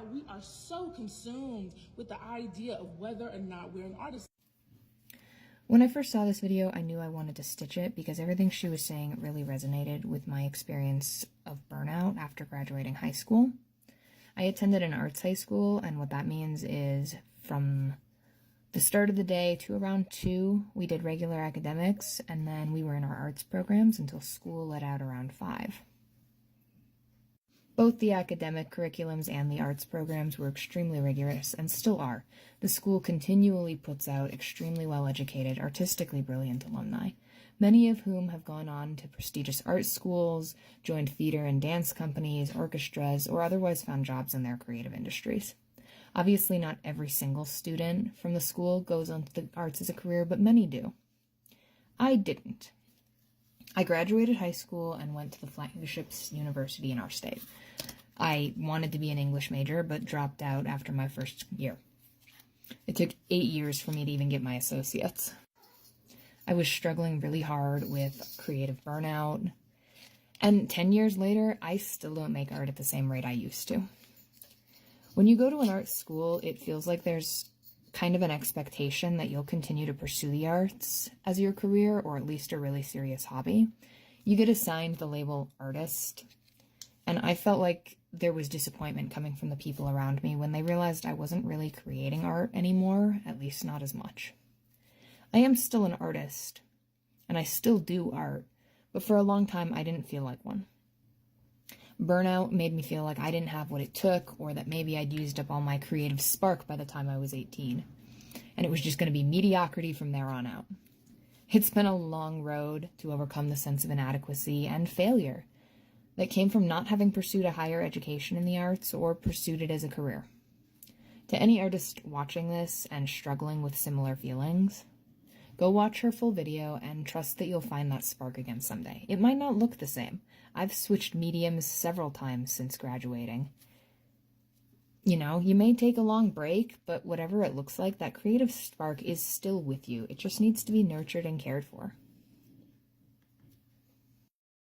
now we are so consumed with the idea of whether or not we're an artist. When I first saw this video, I knew I wanted to stitch it because everything she was saying really resonated with my experience of burnout after graduating high school. I attended an arts high school, and what that means is from the start of the day to around 2, we did regular academics, and then we were in our arts programs until school let out around 5. Both the academic curriculums and the arts programs were extremely rigorous, and still are. The school continually puts out extremely well-educated, artistically brilliant alumni, many of whom have gone on to prestigious art schools, joined theater and dance companies, orchestras, or otherwise found jobs in their creative industries. Obviously, not every single student from the school goes on to the arts as a career, but many do. I didn't. I graduated high school and went to the flagship university in our state. I wanted to be an English major, but dropped out after my first year. It took 8 years for me to even get my associates. I was struggling really hard with creative burnout, and 10 years later, I still don't make art at the same rate I used to. When you go to an art school, it feels like there's kind of an expectation that you'll continue to pursue the arts as your career, or at least a really serious hobby. You get assigned the label artist, and I felt like there was disappointment coming from the people around me when they realized I wasn't really creating art anymore, at least not as much. I am still an artist, and I still do art, but for a long time I didn't feel like one. Burnout made me feel like I didn't have what it took, or that maybe I'd used up all my creative spark by the time I was 18, and it was just going to be mediocrity from there on out. It's been a long road to overcome the sense of inadequacy and failure that came from not having pursued a higher education in the arts or pursued it as a career. To any artist watching this and struggling with similar feelings, go watch her full video and trust that you'll find that spark again someday. It might not look the same. I've switched mediums several times since graduating. You know, you may take a long break, but whatever it looks like, that creative spark is still with you. It just needs to be nurtured and cared for.